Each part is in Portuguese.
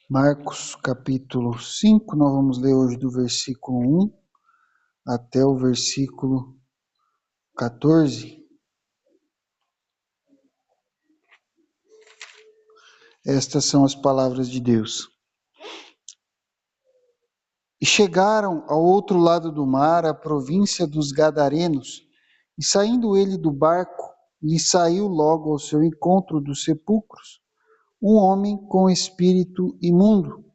Marcos capítulo 5, nós vamos ler hoje do versículo 1 até o versículo 14. Estas são as palavras de Deus. E chegaram ao outro lado do mar, a província dos Gadarenos, e saindo ele do barco, lhe saiu logo ao seu encontro dos sepulcros um homem com espírito imundo,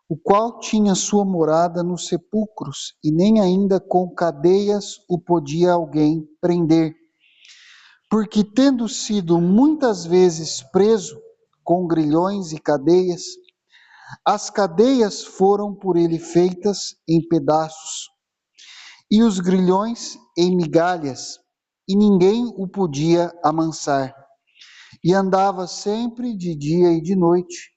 o qual tinha sua morada nos sepulcros, e nem ainda com cadeias o podia alguém prender. Porque, tendo sido muitas vezes preso com grilhões e cadeias, as cadeias foram por ele feitas em pedaços, e os grilhões em migalhas, e ninguém o podia amansar. E andava sempre de dia e de noite,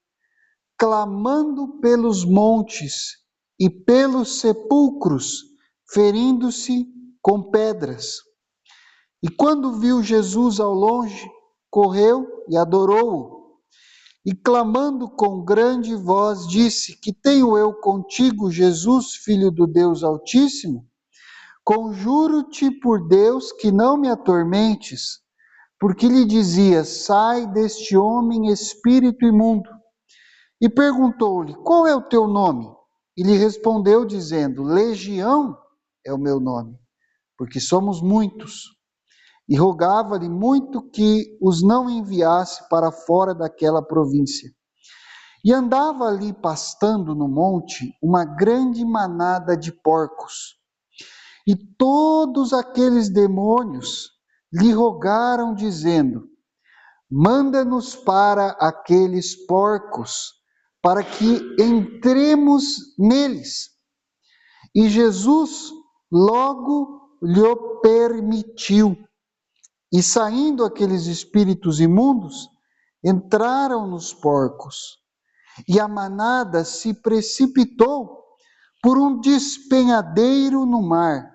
clamando pelos montes e pelos sepulcros, ferindo-se com pedras. E quando viu Jesus ao longe, correu e adorou-o. E clamando com grande voz, disse: Que tenho eu contigo, Jesus, Filho do Deus Altíssimo? Conjuro-te por Deus que não me atormentes. Porque lhe dizia: Sai deste homem, espírito imundo. E perguntou-lhe: Qual é o teu nome? E lhe respondeu, dizendo: Legião é o meu nome, porque somos muitos. E rogava-lhe muito que os não enviasse para fora daquela província. E andava ali pastando no monte uma grande manada de porcos. E todos aqueles demônios lhe rogaram, dizendo: Manda-nos para aqueles porcos, para que entremos neles. E Jesus logo lhe permitiu. E saindo aqueles espíritos imundos, entraram nos porcos. E a manada se precipitou por um despenhadeiro no mar.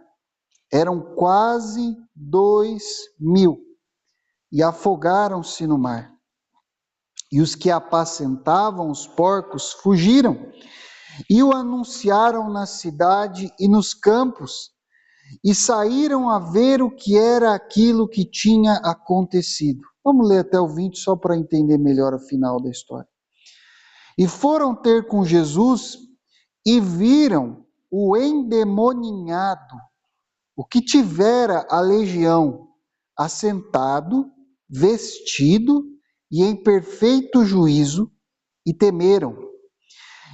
Eram quase 2.000. E afogaram-se no mar. E os que apacentavam os porcos fugiram e o anunciaram na cidade e nos campos, e saíram a ver o que era aquilo que tinha acontecido. Vamos ler até o 20 só para entender melhor o final da história. E foram ter com Jesus e viram o endemoninhado, o que tivera a legião, assentado, vestido e em perfeito juízo, e temeram.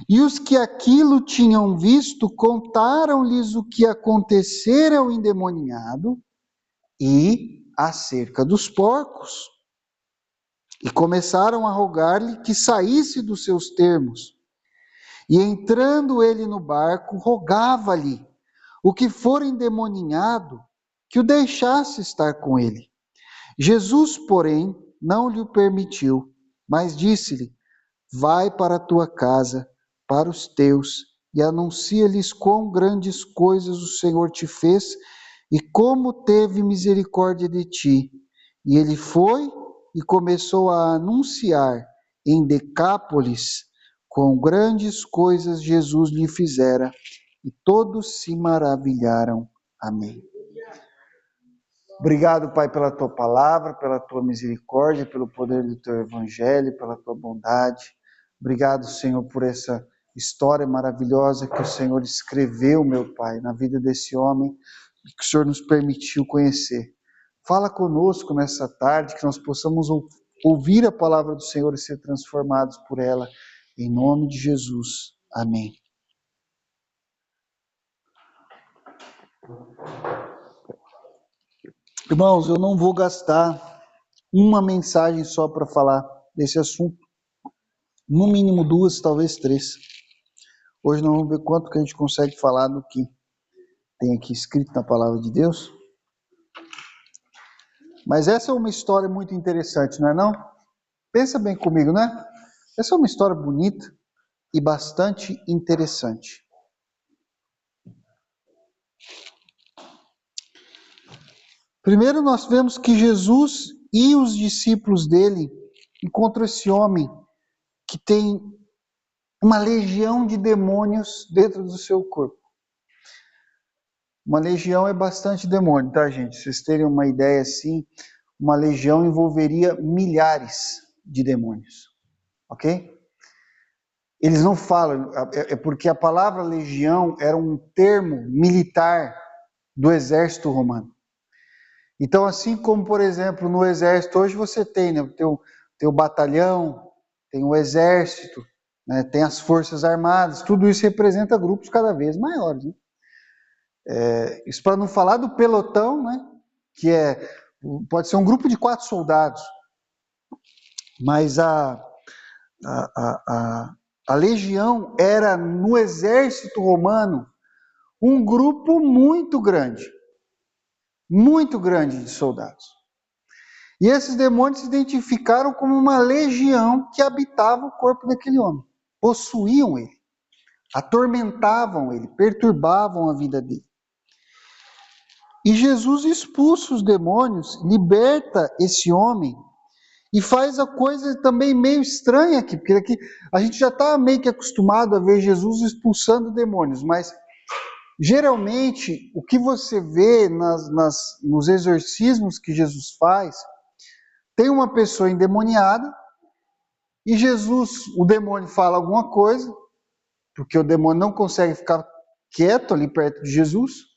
E os que aquilo tinham visto contaram-lhes o que acontecera ao endemoninhado e acerca dos porcos. E começaram a rogar-lhe que saísse dos seus termos. E entrando ele no barco, rogava-lhe o que for endemoninhado que o deixasse estar com ele. Jesus, porém, não lhe permitiu, mas disse-lhe: Vai para a tua casa, para os teus, e anuncia-lhes quão grandes coisas o Senhor te fez e como teve misericórdia de ti. E ele foi e começou a anunciar em Decápolis quão grandes coisas Jesus lhe fizera, e todos se maravilharam. Amém. Obrigado, Pai, pela tua palavra, pela tua misericórdia, pelo poder do teu evangelho, pela tua bondade. Obrigado, Senhor, por essa história maravilhosa que o Senhor escreveu, meu Pai, na vida desse homem, que o Senhor nos permitiu conhecer. Fala conosco nessa tarde, que nós possamos ouvir a palavra do Senhor e ser transformados por ela. Em nome de Jesus. Amém. Irmãos, eu não vou gastar uma mensagem só para falar desse assunto. No mínimo 2, talvez 3. Hoje nós vamos ver quanto que a gente consegue falar do que tem aqui escrito na palavra de Deus. Mas essa é uma história muito interessante, não é não? Pensa bem comigo, né? Essa é uma história bonita e bastante interessante. Primeiro nós vemos que Jesus e os discípulos dele encontram esse homem que tem uma legião de demônios dentro do seu corpo. Uma legião é bastante demônio, tá, gente? Vocês terem uma ideia assim, uma legião envolveria milhares de demônios, ok? Eles não falam, é porque a palavra legião era um termo militar do exército romano. Então, assim como, por exemplo, no exército, hoje você tem, né, o batalhão, tem o exército, né, tem as forças armadas, tudo isso representa grupos cada vez maiores, né? Isso para não falar do pelotão, né, que pode ser um grupo de 4 soldados, mas a legião era, no exército romano, um grupo muito grande de soldados. E esses demônios se identificaram como uma legião que habitava o corpo daquele homem. Possuíam ele, atormentavam ele, perturbavam a vida dele. E Jesus expulsa os demônios, liberta esse homem e faz a coisa também meio estranha aqui, porque aqui a gente já está meio que acostumado a ver Jesus expulsando demônios, mas geralmente o que você vê nos exorcismos que Jesus faz, tem uma pessoa endemoniada e Jesus, o demônio fala alguma coisa, porque o demônio não consegue ficar quieto ali perto de Jesus,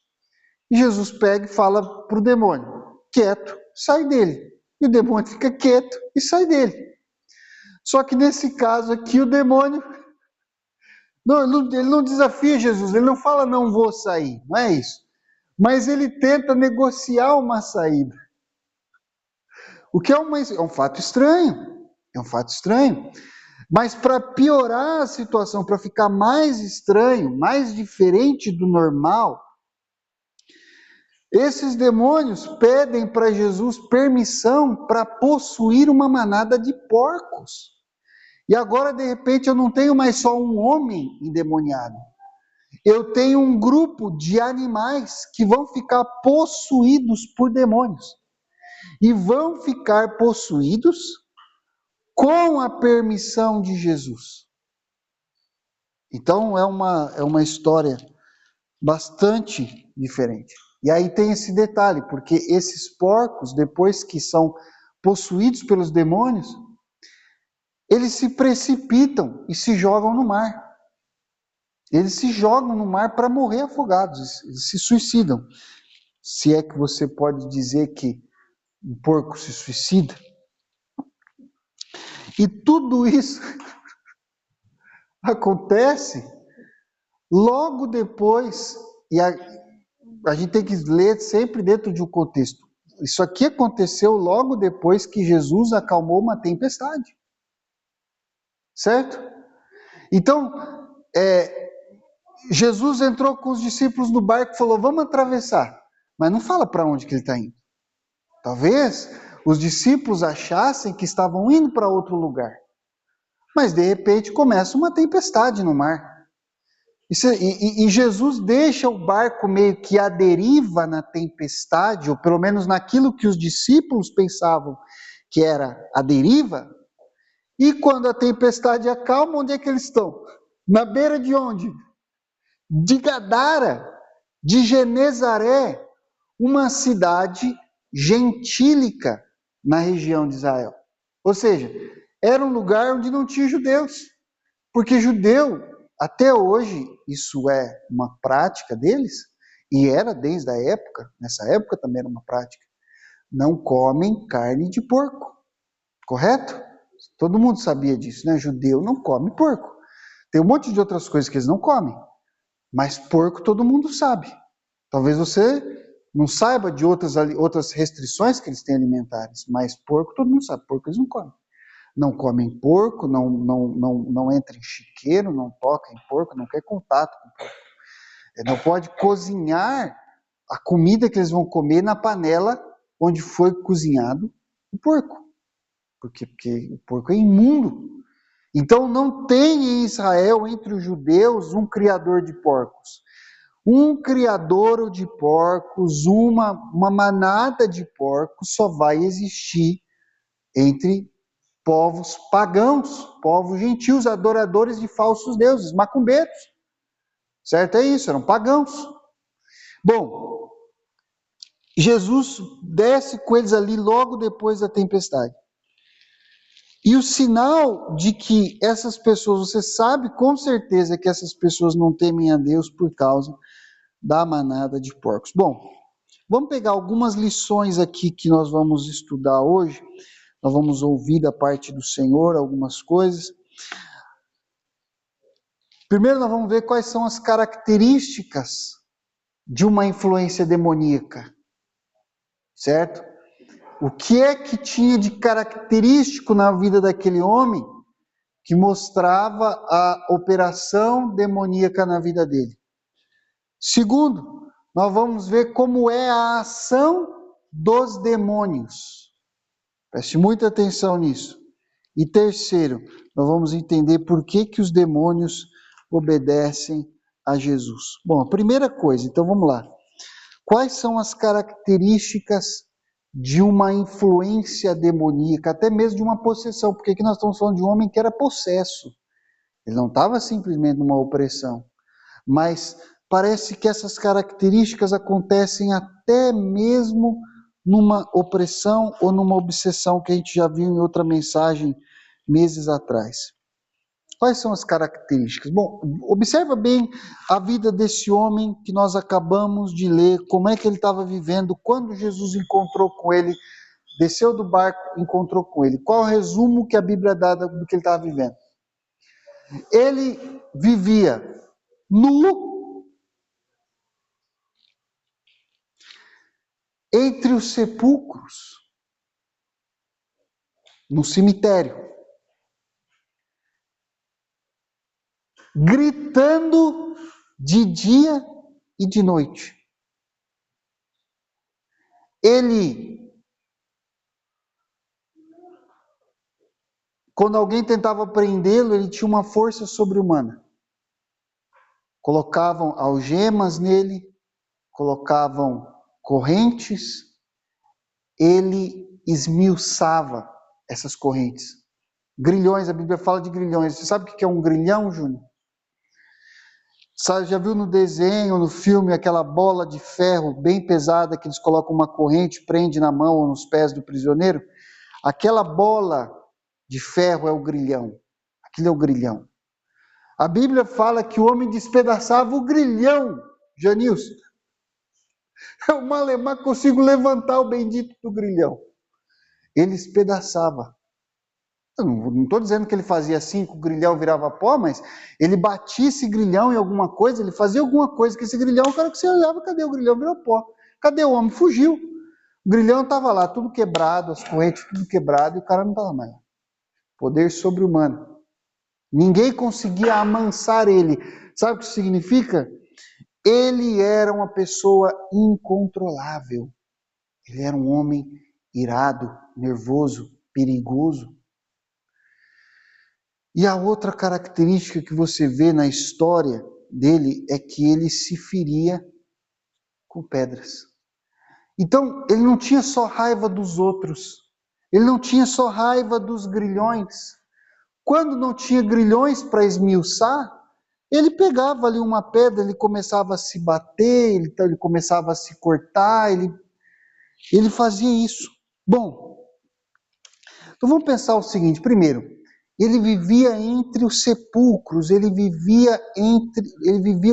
e Jesus pega e fala para o demônio, quieto, sai dele. E o demônio fica quieto e sai dele. Só que nesse caso aqui o demônio, ele não desafia Jesus, ele não fala não vou sair, não é isso. Mas ele tenta negociar uma saída. O que é um fato estranho, Mas para piorar a situação, para ficar mais estranho, mais diferente do normal, esses demônios pedem para Jesus permissão para possuir uma manada de porcos. E agora, de repente, eu não tenho mais só um homem endemoniado. Eu tenho um grupo de animais que vão ficar possuídos por demônios. E vão ficar possuídos com a permissão de Jesus. Então, é uma história bastante diferente. E aí tem esse detalhe, porque esses porcos, depois que são possuídos pelos demônios, eles se precipitam e se jogam no mar. Eles se jogam no mar para morrer afogados, eles se suicidam. Se é que você pode dizer que um porco se suicida. E tudo isso acontece logo depois, e a gente tem que ler sempre dentro de um contexto. Isso aqui aconteceu logo depois que Jesus acalmou uma tempestade. Certo? Então, Jesus entrou com os discípulos no barco e falou, vamos atravessar. Mas não fala para onde que ele está indo. Talvez os discípulos achassem que estavam indo para outro lugar. Mas de repente começa uma tempestade no mar. E Jesus deixa o barco meio que à deriva na tempestade, ou pelo menos naquilo que os discípulos pensavam que era a deriva. E quando a tempestade acalma, onde é que eles estão? Na beira de onde? De Gadara, de Genezaré, uma cidade gentílica na região de Israel. Ou seja, era um lugar onde não tinha judeus. Porque judeu, até hoje, isso é uma prática deles, e era desde a época, nessa época também era uma prática, não comem carne de porco. Correto? Todo mundo sabia disso, né? Judeu não come porco. Tem um monte de outras coisas que eles não comem. Mas porco todo mundo sabe. Talvez você não saiba de outras restrições que eles têm alimentares, mas porco todo mundo sabe, porco eles não comem. Não comem porco, não entra em chiqueiro, não toca em porco, não quer contato com porco. Não pode cozinhar a comida que eles vão comer na panela onde foi cozinhado o porco. Porque o porco é imundo. Então não tem em Israel, entre os judeus, um criador de porcos. Um criador de porcos, uma manada de porcos só vai existir entre povos pagãos, povos gentios, adoradores de falsos deuses, macumbeiros. Certo? É isso, eram pagãos. Bom, Jesus desce com eles ali logo depois da tempestade. E o sinal de que essas pessoas, você sabe com certeza que essas pessoas não temem a Deus por causa da manada de porcos. Bom, vamos pegar algumas lições aqui que nós vamos estudar hoje. Nós vamos ouvir da parte do Senhor algumas coisas. Primeiro nós vamos ver quais são as características de uma influência demoníaca. Certo? O que é que tinha de característico na vida daquele homem que mostrava a operação demoníaca na vida dele? Segundo, nós vamos ver como é a ação dos demônios. Preste muita atenção nisso. E terceiro, nós vamos entender por que os demônios obedecem a Jesus. Bom, a primeira coisa, então vamos lá. Quais são as características de uma influência demoníaca, até mesmo de uma possessão? Porque aqui nós estamos falando de um homem que era possesso. Ele não estava simplesmente numa opressão. Mas parece que essas características acontecem até mesmo numa opressão ou numa obsessão que a gente já viu em outra mensagem meses atrás. Quais são as características? Bom, observa bem a vida desse homem que nós acabamos de ler, como é que ele estava vivendo quando Jesus encontrou com ele, desceu do barco, encontrou com ele. Qual o resumo que a Bíblia dá do que ele estava vivendo? Ele vivia nu entre os sepulcros, no cemitério, gritando de dia e de noite. Ele, quando alguém tentava prendê-lo, ele tinha uma força sobre-humana. Colocavam algemas nele, colocavam correntes, ele esmiuçava essas correntes. Grilhões, a Bíblia fala de grilhões. Você sabe o que é um grilhão, Júnior? Já viu no desenho, no filme, aquela bola de ferro bem pesada que eles colocam uma corrente, prende na mão ou nos pés do prisioneiro? Aquela bola de ferro é o grilhão. Aquilo é o grilhão. A Bíblia fala que o homem despedaçava o grilhão, Janilson. Eu malemar consigo levantar o bendito do grilhão. Ele despedaçava. Eu não estou dizendo que ele fazia assim, que o grilhão virava pó, mas ele batia esse grilhão em alguma coisa, ele fazia alguma coisa que esse grilhão, o cara que você olhava, cadê o grilhão? Virou pó. Cadê o homem? Fugiu. O grilhão estava lá, tudo quebrado, as correntes tudo quebrado, e o cara não estava mais lá. Poder sobre-humano. Ninguém conseguia amansar ele. Sabe o que isso significa? Ele era uma pessoa incontrolável. Ele era um homem irado, nervoso, perigoso. E a outra característica que você vê na história dele é que ele se feria com pedras. Então, ele não tinha só raiva dos outros. Ele não tinha só raiva dos grilhões. Quando não tinha grilhões para esmiuçar, ele pegava ali uma pedra, ele começava a se bater, ele começava a se cortar, ele fazia isso. Bom, então vamos pensar o seguinte, primeiro, ele vivia entre os sepulcros, ele vivia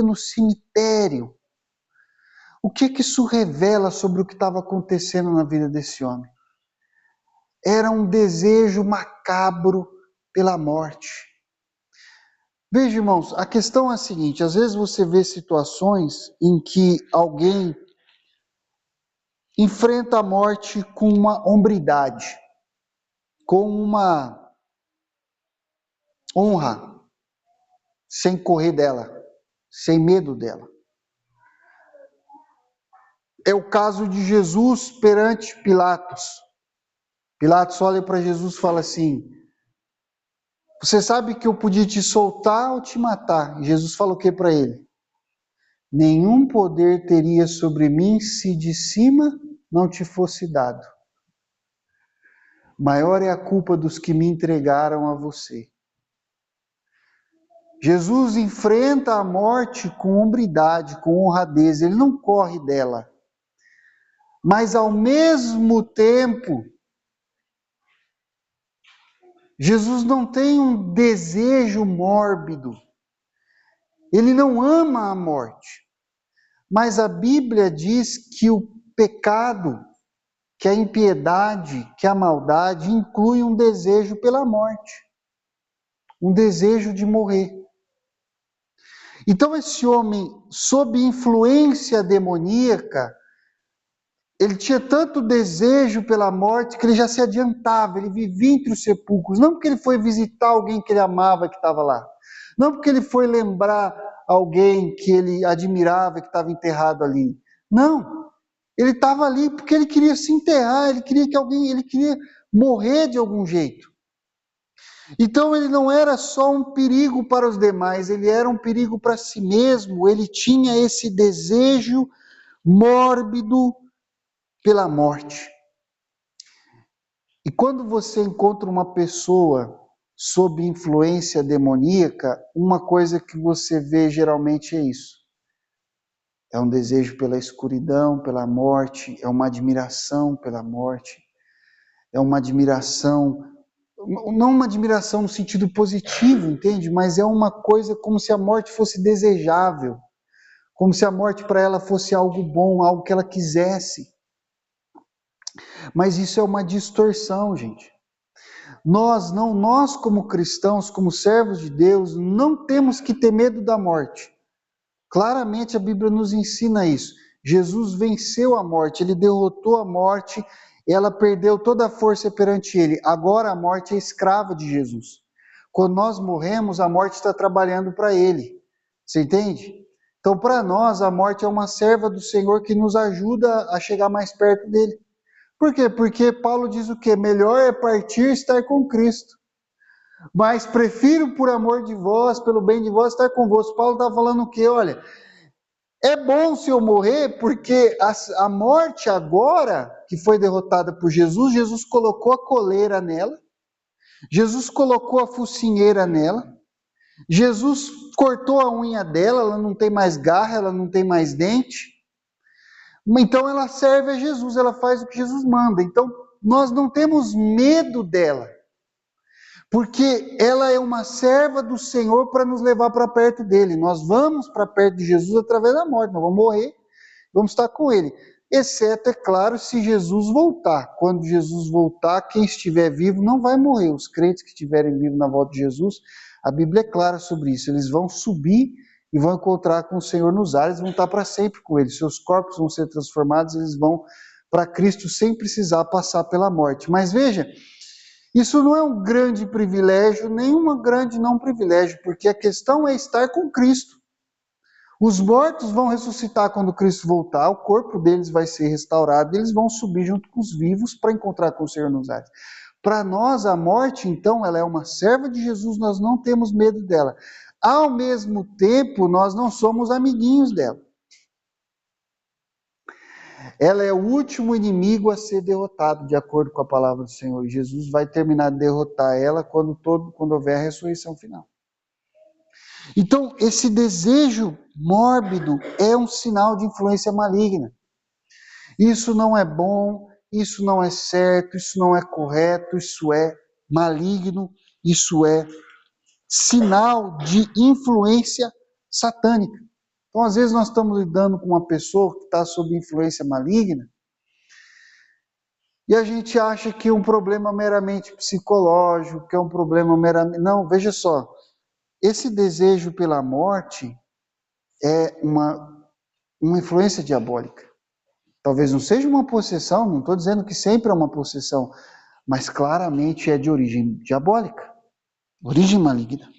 no cemitério. O que isso revela sobre o que estava acontecendo na vida desse homem? Era um desejo macabro pela morte. Veja, irmãos, a questão é a seguinte, às vezes você vê situações em que alguém enfrenta a morte com uma hombridade, com uma honra, sem correr dela, sem medo dela. É o caso de Jesus perante Pilatos. Pilatos olha para Jesus e fala assim, você sabe que eu podia te soltar ou te matar? E Jesus fala o que para ele? Nenhum poder teria sobre mim se de cima não te fosse dado. maior é a culpa dos que me entregaram a você. Jesus enfrenta a morte com hombridade, com honradez, ele não corre dela. Mas ao mesmo tempo, Jesus não tem um desejo mórbido. Ele não ama a morte. Mas a Bíblia diz que o pecado, que a impiedade, que a maldade inclui um desejo pela morte. Um desejo de morrer. Então esse homem, sob influência demoníaca, ele tinha tanto desejo pela morte que ele já se adiantava, ele vivia entre os sepulcros. Não porque ele foi visitar alguém que ele amava que estava lá. Não porque ele foi lembrar alguém que ele admirava que estava enterrado ali. Não. Ele estava ali porque ele queria se enterrar, ele queria morrer de algum jeito. Então ele não era só um perigo para os demais, ele era um perigo para si mesmo. Ele tinha esse desejo mórbido pela morte. E quando você encontra uma pessoa sob influência demoníaca, uma coisa que você vê geralmente é isso. É um desejo pela escuridão, pela morte, é uma admiração pela morte, é uma admiração, não uma admiração no sentido positivo, entende? Mas é uma coisa como se a morte fosse desejável, como se a morte para ela fosse algo bom, algo que ela quisesse. Mas isso é uma distorção, gente. Nós como cristãos, como servos de Deus, não temos que ter medo da morte. Claramente a Bíblia nos ensina isso. Jesus venceu a morte, ele derrotou a morte, ela perdeu toda a força perante ele. Agora a morte é escrava de Jesus. Quando nós morremos, a morte está trabalhando para ele. Você entende? Então, para nós, a morte é uma serva do Senhor que nos ajuda a chegar mais perto dele. Por quê? Porque Paulo diz o quê? Melhor é partir e estar com Cristo. Mas prefiro por amor de vós, pelo bem de vós, estar convosco. Paulo está falando o quê? Olha, é bom se eu morrer, porque a morte agora, que foi derrotada por Jesus, Jesus colocou a coleira nela, Jesus colocou a focinheira nela, Jesus cortou a unha dela, ela não tem mais garra, ela não tem mais dente. Então ela serve a Jesus, ela faz o que Jesus manda. Então nós não temos medo dela, porque ela é uma serva do Senhor para nos levar para perto dele. Nós vamos para perto de Jesus através da morte, nós vamos morrer, vamos estar com ele. Exceto, é claro, se Jesus voltar. Quando Jesus voltar, quem estiver vivo não vai morrer. Os crentes que estiverem vivos na volta de Jesus, a Bíblia é clara sobre isso. Eles vão subir e vão encontrar com o Senhor nos ares, vão estar para sempre com ele. Seus corpos vão ser transformados, eles vão para Cristo sem precisar passar pela morte. Mas veja, isso não é um grande privilégio, nem um grande não privilégio, porque a questão é estar com Cristo. Os mortos vão ressuscitar quando Cristo voltar, o corpo deles vai ser restaurado, e eles vão subir junto com os vivos para encontrar com o Senhor nos ares. Para nós, a morte, então, ela é uma serva de Jesus, nós não temos medo dela. Ao mesmo tempo, nós não somos amiguinhos dela. Ela é o último inimigo a ser derrotado, de acordo com a palavra do Senhor. E Jesus vai terminar de derrotar ela quando houver a ressurreição final. Então, esse desejo mórbido é um sinal de influência maligna. Isso não é bom, isso não é certo, isso não é correto, isso é maligno, isso é sinal de influência satânica. Então, às vezes, nós estamos lidando com uma pessoa que está sob influência maligna e a gente acha que é um problema meramente psicológico, que é um problema meramente... Não, veja só, esse desejo pela morte é uma influência diabólica. Talvez não seja uma possessão, não estou dizendo que sempre é uma possessão, mas claramente é de origem diabólica, origem maligna.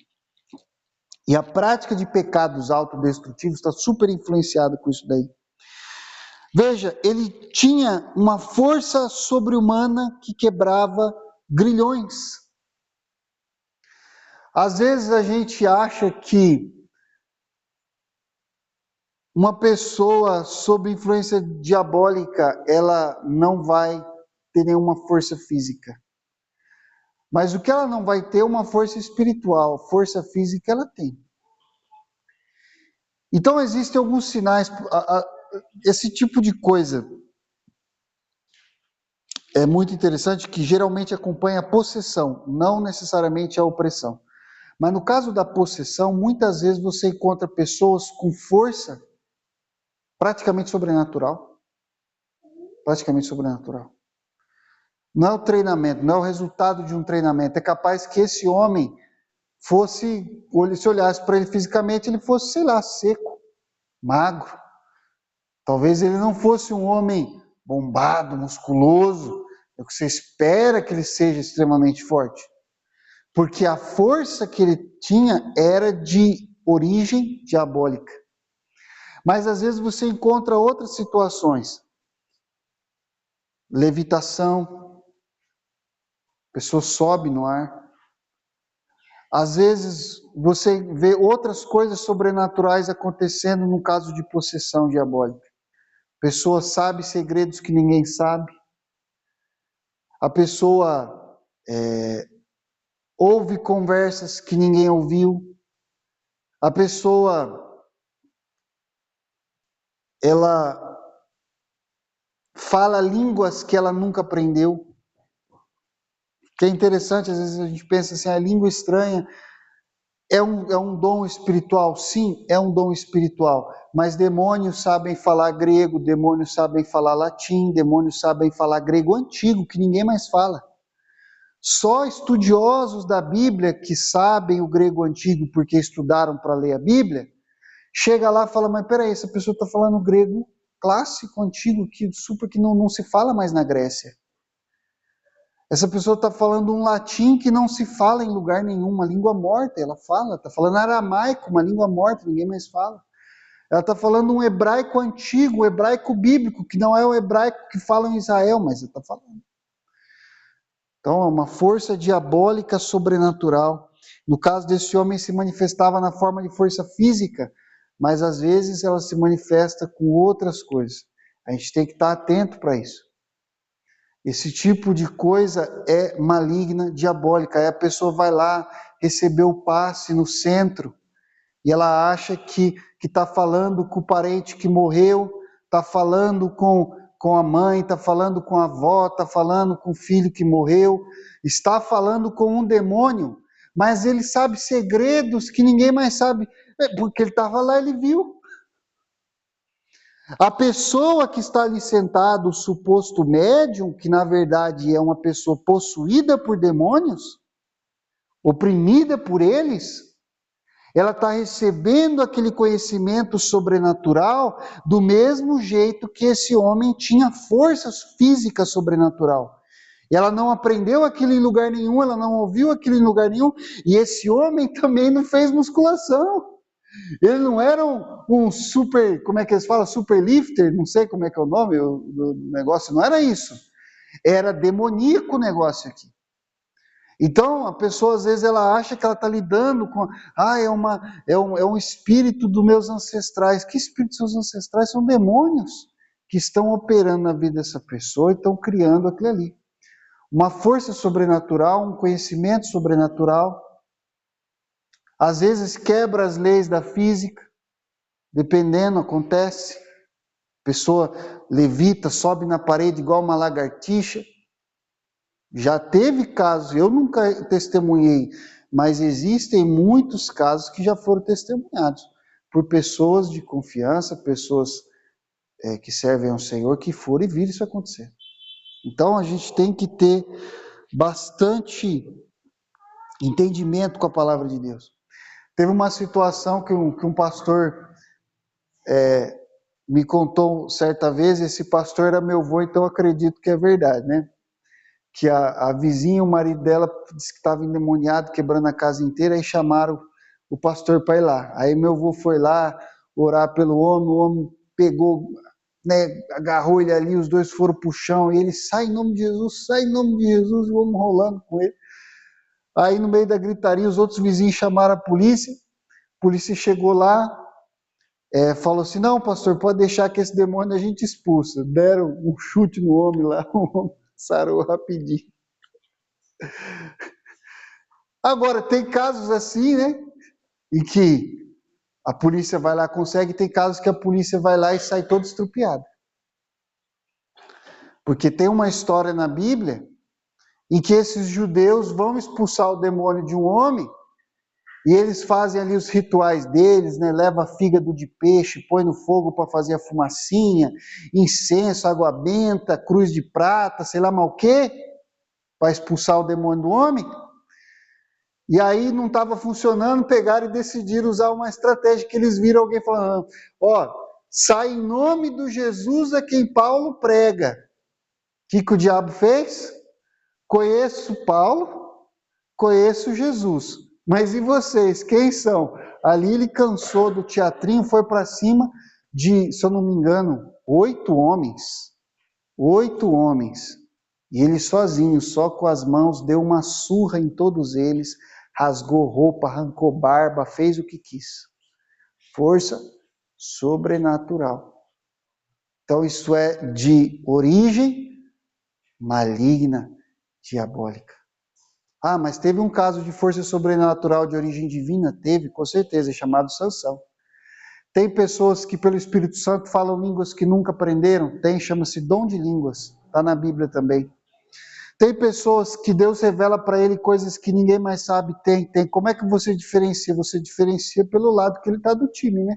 E a prática de pecados autodestrutivos está super influenciada com isso daí. Veja, ele tinha uma força sobre-humana que quebrava grilhões. Às vezes a gente acha que uma pessoa sob influência diabólica, ela não vai ter nenhuma força física. Mas o que ela não vai ter é uma força espiritual, força física ela tem. Então existem alguns sinais, esse tipo de coisa é muito interessante, que geralmente acompanha a possessão, não necessariamente a opressão. Mas no caso da possessão, muitas vezes você encontra pessoas com força praticamente sobrenatural. Praticamente sobrenatural. Não é o treinamento, não é o resultado de um treinamento. É capaz que esse homem fosse, se olhasse para ele fisicamente, ele fosse, sei lá, seco, magro. Talvez ele não fosse um homem bombado, musculoso. É o que você espera que ele seja extremamente forte. Porque a força que ele tinha era de origem diabólica. Mas às vezes você encontra outras situações. Levitação, a pessoa sobe no ar. Às vezes você vê outras coisas sobrenaturais acontecendo no caso de possessão diabólica. A pessoa sabe segredos que ninguém sabe. A pessoa ouve conversas que ninguém ouviu. A pessoa, ela fala línguas que ela nunca aprendeu. Que é interessante, às vezes a gente pensa assim, a língua estranha é um dom espiritual? Sim, é um dom espiritual. Mas demônios sabem falar grego, demônios sabem falar latim, demônios sabem falar grego antigo, que ninguém mais fala. Só estudiosos da Bíblia que sabem o grego antigo porque estudaram para ler a Bíblia, chega lá e fala, mas peraí, essa pessoa está falando grego clássico, antigo, que não se fala mais na Grécia. Essa pessoa está falando um latim que não se fala em lugar nenhum, uma língua morta, ela fala. Está falando aramaico, uma língua morta, ninguém mais fala. Ela está falando um hebraico antigo, um hebraico bíblico, que não é o hebraico que fala em Israel, mas ela está falando. Então, é uma força diabólica sobrenatural. No caso desse homem, se manifestava na forma de força física, mas às vezes ela se manifesta com outras coisas. A gente tem que estar atento para isso. Esse tipo de coisa é maligna, diabólica. Aí a pessoa vai lá receber o passe no centro e ela acha que está falando com o parente que morreu, está falando com a mãe, está falando com a avó, está falando com o filho que morreu, está falando com um demônio, mas ele sabe segredos que ninguém mais sabe, porque ele estava lá, ele viu. A pessoa que está ali sentada, o suposto médium, que na verdade é uma pessoa possuída por demônios, oprimida por eles, ela está recebendo aquele conhecimento sobrenatural do mesmo jeito que esse homem tinha forças físicas sobrenatural. Ela não aprendeu aquilo em lugar nenhum, ela não ouviu aquilo em lugar nenhum, e esse homem também não fez musculação. Ele não era um super, como é que eles falam? Super lifter, não sei como é que é o nome do negócio, não era isso. Era demoníaco o negócio aqui. Então, a pessoa às vezes ela acha que ela está lidando com, é um espírito dos meus ancestrais. Que espíritos dos seus ancestrais? São demônios que estão operando na vida dessa pessoa e estão criando aquilo ali. Uma força sobrenatural, um conhecimento sobrenatural. Às vezes quebra as leis da física, dependendo, acontece. A pessoa levita, sobe na parede igual uma lagartixa. Já teve casos, eu nunca testemunhei, mas existem muitos casos que já foram testemunhados por pessoas de confiança, pessoas que servem ao Senhor, que foram e viram isso acontecer. Então a gente tem que ter bastante entendimento com a palavra de Deus. Teve uma situação que um pastor me contou certa vez, esse pastor era meu avô, então eu acredito que é verdade, né? Que a vizinha, o marido dela, disse que estava endemoniado, quebrando a casa inteira, aí chamaram o pastor para ir lá. Aí meu avô foi lá orar pelo homem, o homem pegou, né, agarrou ele ali, os dois foram para o chão, e ele, sai em nome de Jesus, sai em nome de Jesus, e o homem rolando com ele. Aí no meio da gritaria, os outros vizinhos chamaram a polícia chegou lá, falou assim, não pastor, pode deixar que esse demônio a gente expulsa. Deram um chute no homem lá, o homem sarou rapidinho. Agora, tem casos assim, né? Em que a polícia vai lá, consegue, tem casos que a polícia vai lá e sai toda estrupiada. Porque tem uma história na Bíblia em que esses judeus vão expulsar o demônio de um homem e eles fazem ali os rituais deles, né? Leva fígado de peixe, põe no fogo para fazer a fumacinha, incenso, água benta, cruz de prata, sei lá mal o quê, para expulsar o demônio do homem. E aí não estava funcionando, pegaram e decidiram usar uma estratégia que eles viram alguém falando, ó, sai em nome do Jesus a quem Paulo prega. O que o diabo fez? Conheço Paulo, conheço Jesus. Mas e vocês, quem são? Ali ele cansou do teatrinho, foi para cima de, se eu não me engano, 8 homens. 8 homens. E ele sozinho, só com as mãos, deu uma surra em todos eles, rasgou roupa, arrancou barba, fez o que quis. Força sobrenatural. Então isso é de origem maligna, diabólica. Ah, mas teve um caso de força sobrenatural de origem divina? Teve, com certeza, chamado Sansão. Tem pessoas que pelo Espírito Santo falam línguas que nunca aprenderam? Tem, chama-se dom de línguas. Está na Bíblia também. Tem pessoas que Deus revela para ele coisas que ninguém mais sabe? Tem. Como é que você diferencia? Você diferencia pelo lado que ele está do time, né?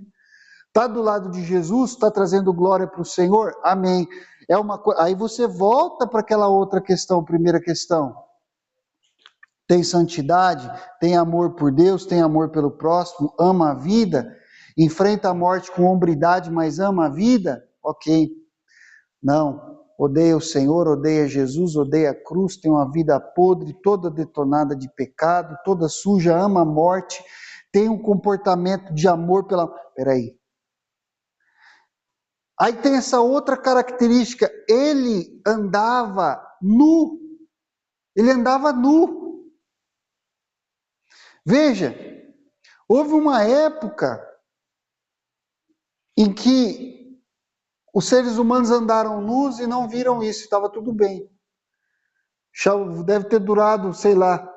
Está do lado de Jesus, está trazendo glória para o Senhor? Amém. Aí você volta para aquela outra questão, primeira questão. Tem santidade, tem amor por Deus, tem amor pelo próximo, ama a vida, enfrenta a morte com hombridade, mas ama a vida? Ok. Não. Odeia o Senhor, odeia Jesus, odeia a cruz, tem uma vida podre, toda detonada de pecado, toda suja, ama a morte, tem um comportamento de amor pela... Peraí. Aí tem essa outra característica, ele andava nu. Ele andava nu. Veja, houve uma época em que os seres humanos andaram nus e não viram isso, estava tudo bem. Deve ter durado, sei lá,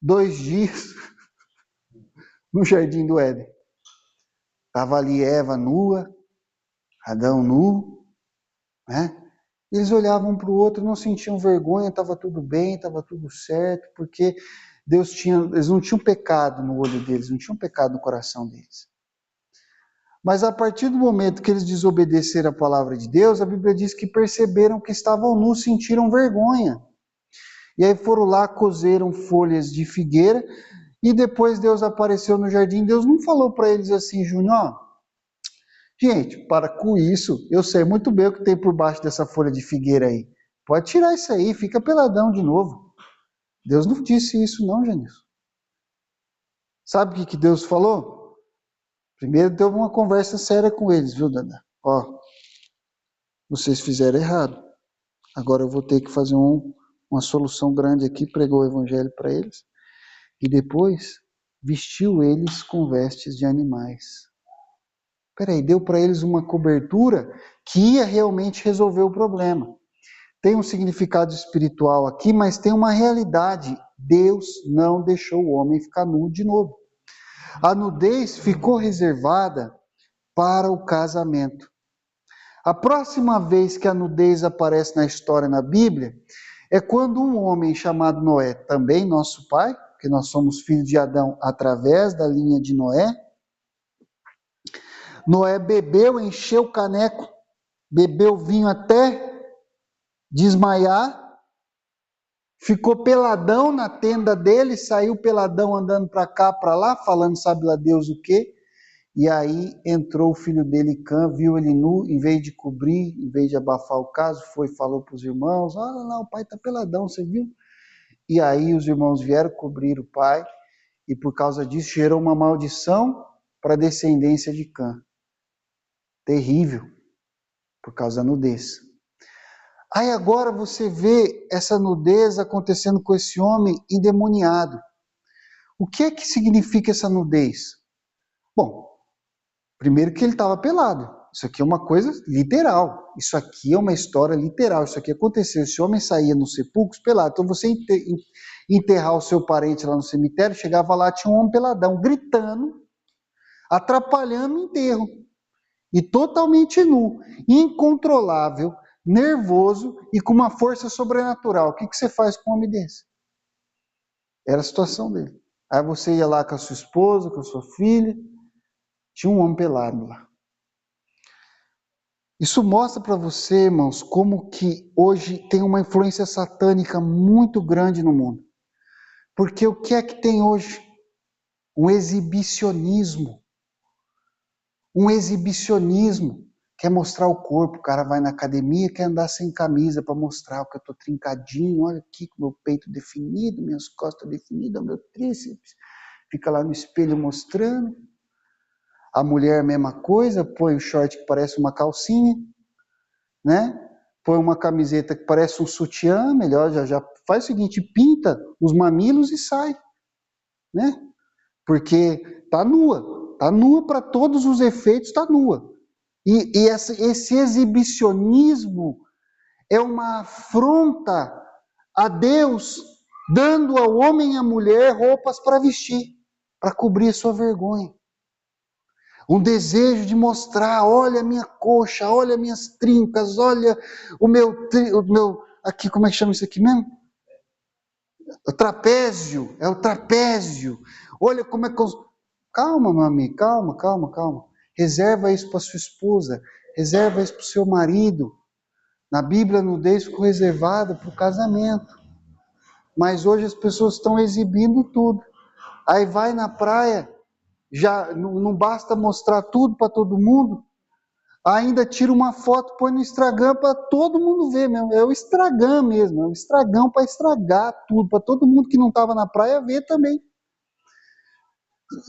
2 dias no jardim do Éden. Estava ali Eva nua, Adão nu, né? Eles olhavam um para o outro, não sentiam vergonha, estava tudo bem, estava tudo certo, porque eles não tinham pecado no olho deles, não tinham pecado no coração deles. Mas a partir do momento que eles desobedeceram a palavra de Deus, a Bíblia diz que perceberam que estavam nus, sentiram vergonha. E aí foram lá, cozeram folhas de figueira, e depois Deus apareceu no jardim. Deus não falou para eles assim, Júnior, gente, para com isso, eu sei muito bem o que tem por baixo dessa folha de figueira aí. Pode tirar isso aí, fica peladão de novo. Deus não disse isso não, Janilson. Sabe o que Deus falou? Primeiro teve uma conversa séria com eles, viu, Dada? Ó, vocês fizeram errado. Agora eu vou ter que fazer uma solução grande aqui, pregou o evangelho para eles. E depois vestiu eles com vestes de animais. Peraí, deu para eles uma cobertura que ia realmente resolver o problema. Tem um significado espiritual aqui, mas tem uma realidade. Deus não deixou o homem ficar nu de novo. A nudez ficou reservada para o casamento. A próxima vez que a nudez aparece na história na Bíblia é quando um homem chamado Noé, também nosso pai, porque nós somos filhos de Adão através da linha de Noé, Noé bebeu, encheu o caneco, bebeu vinho até desmaiar, ficou peladão na tenda dele, saiu peladão andando para cá, para lá, falando sabe lá Deus o quê, e aí entrou o filho dele, Cã, viu ele nu, em vez de cobrir, em vez de abafar o caso, foi e falou para os irmãos, olha lá, o pai está peladão, você viu? E aí os irmãos vieram cobrir o pai, e por causa disso gerou uma maldição para a descendência de Cã. Terrível, por causa da nudez. Aí agora você vê essa nudez acontecendo com esse homem endemoniado. O que é que significa essa nudez? Bom, primeiro que ele estava pelado. Isso aqui é uma coisa literal. Isso aqui é uma história literal. Isso aqui aconteceu. Esse homem saía nos sepulcros pelado. Então você enterrar o seu parente lá no cemitério, chegava lá, tinha um homem peladão, gritando, atrapalhando o enterro. E totalmente nu, incontrolável, nervoso e com uma força sobrenatural. O que você faz com um homem desse? Era a situação dele. Aí você ia lá com a sua esposa, com a sua filha, tinha um homem pelado lá. Isso mostra para você, irmãos, como que hoje tem uma influência satânica muito grande no mundo. Porque o que é que tem hoje? Um exibicionismo. Um exibicionismo. Quer mostrar o corpo, o cara vai na academia, quer andar sem camisa para mostrar que eu estou trincadinho, olha aqui com meu peito definido, minhas costas definidas, meu tríceps. Fica lá no espelho mostrando. A mulher a mesma coisa, põe o short que parece uma calcinha, né? Põe uma camiseta que parece um sutiã, melhor, já faz o seguinte, pinta os mamilos e sai, né? Porque tá nua para todos os efeitos, tá nua. E esse exibicionismo é uma afronta a Deus, dando ao homem e à mulher roupas para vestir, para cobrir sua vergonha. Um desejo de mostrar, olha a minha coxa, olha minhas trincas, olha o meu aqui, como é que chama isso aqui mesmo? O trapézio, é o trapézio. Olha como é que Calma, meu amigo, calma. Reserva isso para sua esposa, reserva isso para o seu marido. Na Bíblia, a nudez ficou reservada para o casamento. Mas hoje as pessoas estão exibindo tudo. Aí vai na praia, já não basta mostrar tudo para todo mundo, ainda tira uma foto, põe no Instagram para todo mundo ver mesmo. É o Instagram mesmo, é o Instagram para estragar tudo, para todo mundo que não estava na praia ver também.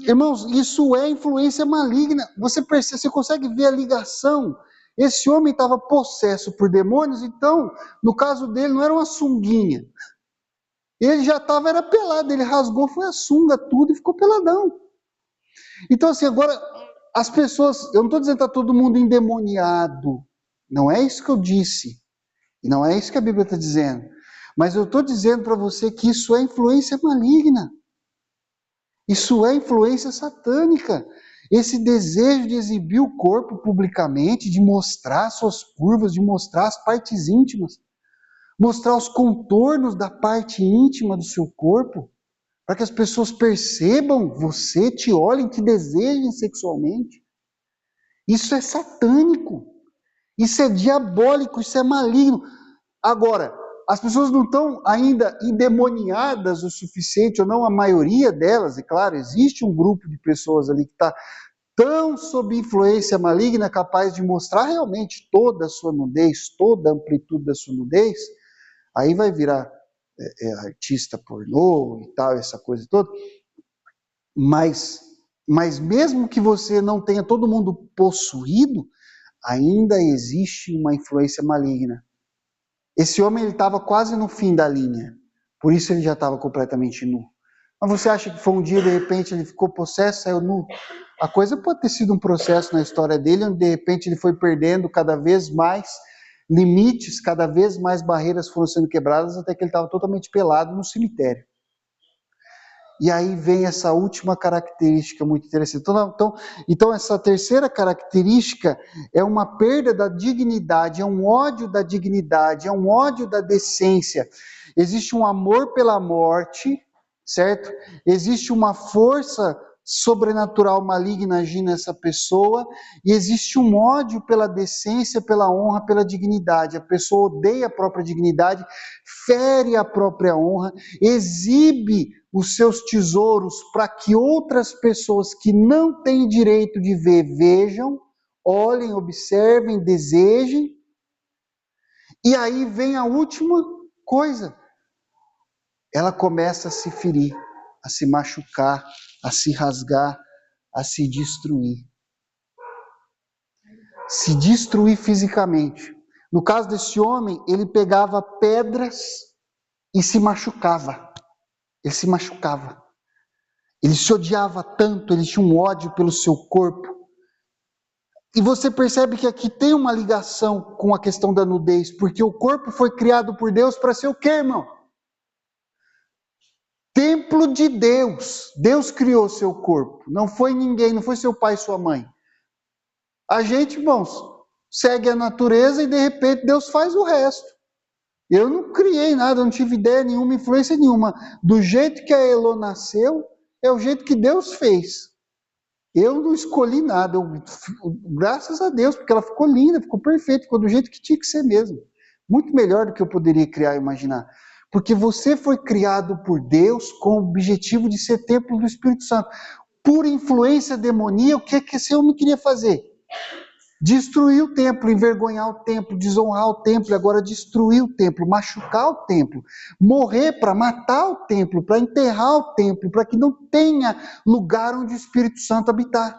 Irmãos, isso é influência maligna. Você percebe, você consegue ver a ligação. Esse homem estava possesso por demônios, então, no caso dele, não era uma sunguinha. Ele já estava, era pelado, ele rasgou, foi a sunga, tudo, e ficou peladão. Então, assim, agora, as pessoas, eu não estou dizendo que está todo mundo endemoniado. Não é isso que eu disse. E não é isso que a Bíblia está dizendo. Mas eu estou dizendo para você que isso é influência maligna. Isso é influência satânica. Esse desejo de exibir o corpo publicamente, de mostrar suas curvas, de mostrar as partes íntimas, mostrar os contornos da parte íntima do seu corpo, para que as pessoas percebam você, te olhem, te desejem sexualmente. Isso é satânico. Isso é diabólico, isso é maligno. Agora, as pessoas não estão ainda endemoniadas o suficiente, ou não a maioria delas, é claro, existe um grupo de pessoas ali que está tão sob influência maligna, capaz de mostrar realmente toda a sua nudez, toda a amplitude da sua nudez, aí vai virar artista pornô e tal, essa coisa toda. Mas mesmo que você não tenha todo mundo possuído, ainda existe uma influência maligna. Esse homem estava quase no fim da linha, por isso ele já estava completamente nu. Mas você acha que foi um dia, de repente, ele ficou possesso, saiu nu? A coisa pode ter sido um processo na história dele, onde de repente ele foi perdendo cada vez mais limites, cada vez mais barreiras foram sendo quebradas, até que ele estava totalmente pelado no cemitério. E aí vem essa última característica muito interessante. Então essa terceira característica é uma perda da dignidade, é um ódio da dignidade, é um ódio da decência. Existe um amor pela morte, certo? Existe uma força sobrenatural maligna agindo nessa pessoa, e existe um ódio pela decência, pela honra, pela dignidade. A pessoa odeia a própria dignidade, fere a própria honra, exibe os seus tesouros para que outras pessoas que não têm direito de ver, vejam, olhem, observem, desejem. E aí vem a última coisa. Ela começa a se ferir, a se machucar, a se rasgar, a se destruir. Se destruir fisicamente. No caso desse homem, ele pegava pedras e se machucava. Ele se machucava. Ele se odiava tanto, ele tinha um ódio pelo seu corpo. E você percebe que aqui tem uma ligação com a questão da nudez, porque o corpo foi criado por Deus para ser o quê, irmão? Templo de Deus. Deus criou seu corpo. Não foi ninguém, não foi seu pai e sua mãe. A gente, irmãos, segue a natureza e de repente Deus faz o resto. Eu não criei nada, não tive ideia nenhuma, influência nenhuma. Do jeito que a Elô nasceu, é o jeito que Deus fez. Eu não escolhi nada, graças a Deus, porque ela ficou linda, ficou perfeita, ficou do jeito que tinha que ser mesmo. Muito melhor do que eu poderia criar e imaginar. Porque você foi criado por Deus com o objetivo de ser templo do Espírito Santo. Por influência demoníaca, o que é que esse homem queria fazer? Destruir o templo, envergonhar o templo, desonrar o templo, e agora destruir o templo, machucar o templo, morrer para matar o templo, para enterrar o templo, para que não tenha lugar onde o Espírito Santo habitar.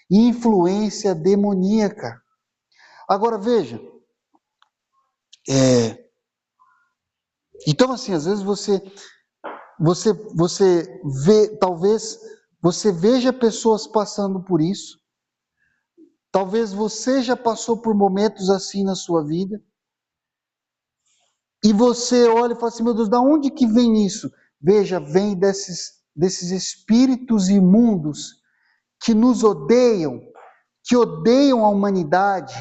Influência demoníaca. Agora veja, então assim, às vezes você vê, talvez você veja pessoas passando por isso. Talvez você já passou por momentos assim na sua vida. E você olha e fala assim, meu Deus, da onde que vem isso? Veja, vem desses espíritos imundos que nos odeiam, que odeiam a humanidade,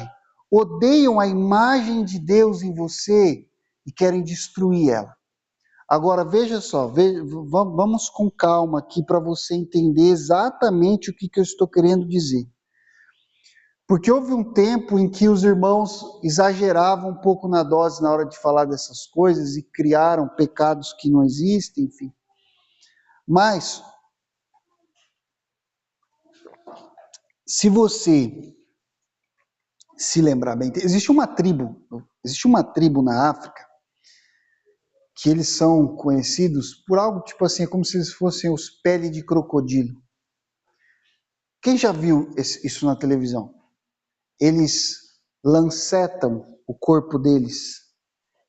odeiam a imagem de Deus em você e querem destruir ela. Agora, veja só, vamos com calma aqui para você entender exatamente o que eu estou querendo dizer. Porque houve um tempo em que os irmãos exageravam um pouco na dose na hora de falar dessas coisas e criaram pecados que não existem, enfim. Mas, se você se lembrar bem, existe uma tribo na África que eles são conhecidos por algo tipo assim, como se eles fossem os pele de crocodilo. Quem já viu isso na televisão? Eles lancetam o corpo deles.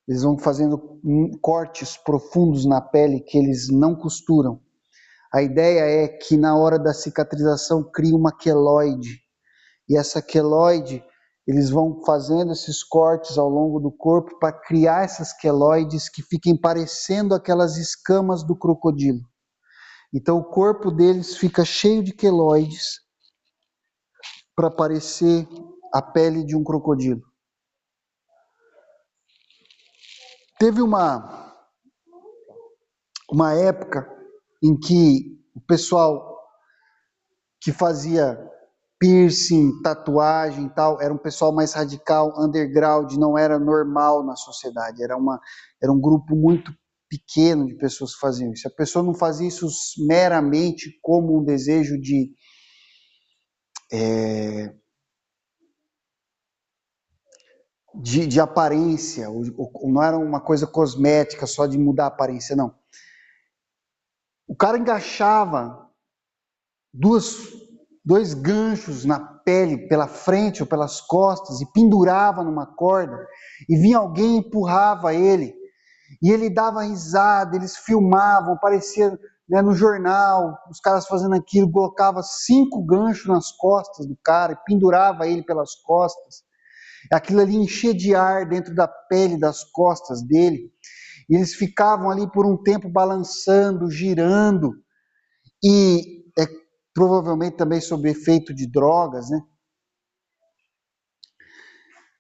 Eles vão fazendo cortes profundos na pele que eles não costuram. A ideia é que na hora da cicatrização cria uma queloide. E essa queloide, eles vão fazendo esses cortes ao longo do corpo para criar essas queloides que fiquem parecendo aquelas escamas do crocodilo. Então o corpo deles fica cheio de queloides para parecer a pele de um crocodilo. Teve uma época em que o pessoal que fazia piercing, tatuagem e tal, era um pessoal mais radical, underground, não era normal na sociedade, era um grupo muito pequeno de pessoas que faziam isso. A pessoa não fazia isso meramente como um desejo de aparência, não era uma coisa cosmética só de mudar a aparência, não. O cara engaixava dois ganchos na pele, pela frente ou pelas costas, e pendurava numa corda, e vinha alguém e empurrava ele, e ele dava risada, eles filmavam, aparecia, né, no jornal, os caras fazendo aquilo, colocava 5 ganchos nas costas do cara, e pendurava ele pelas costas, aquilo ali enchia de ar dentro da pele das costas dele, e eles ficavam ali por um tempo balançando, girando, e provavelmente também sob efeito de drogas, né?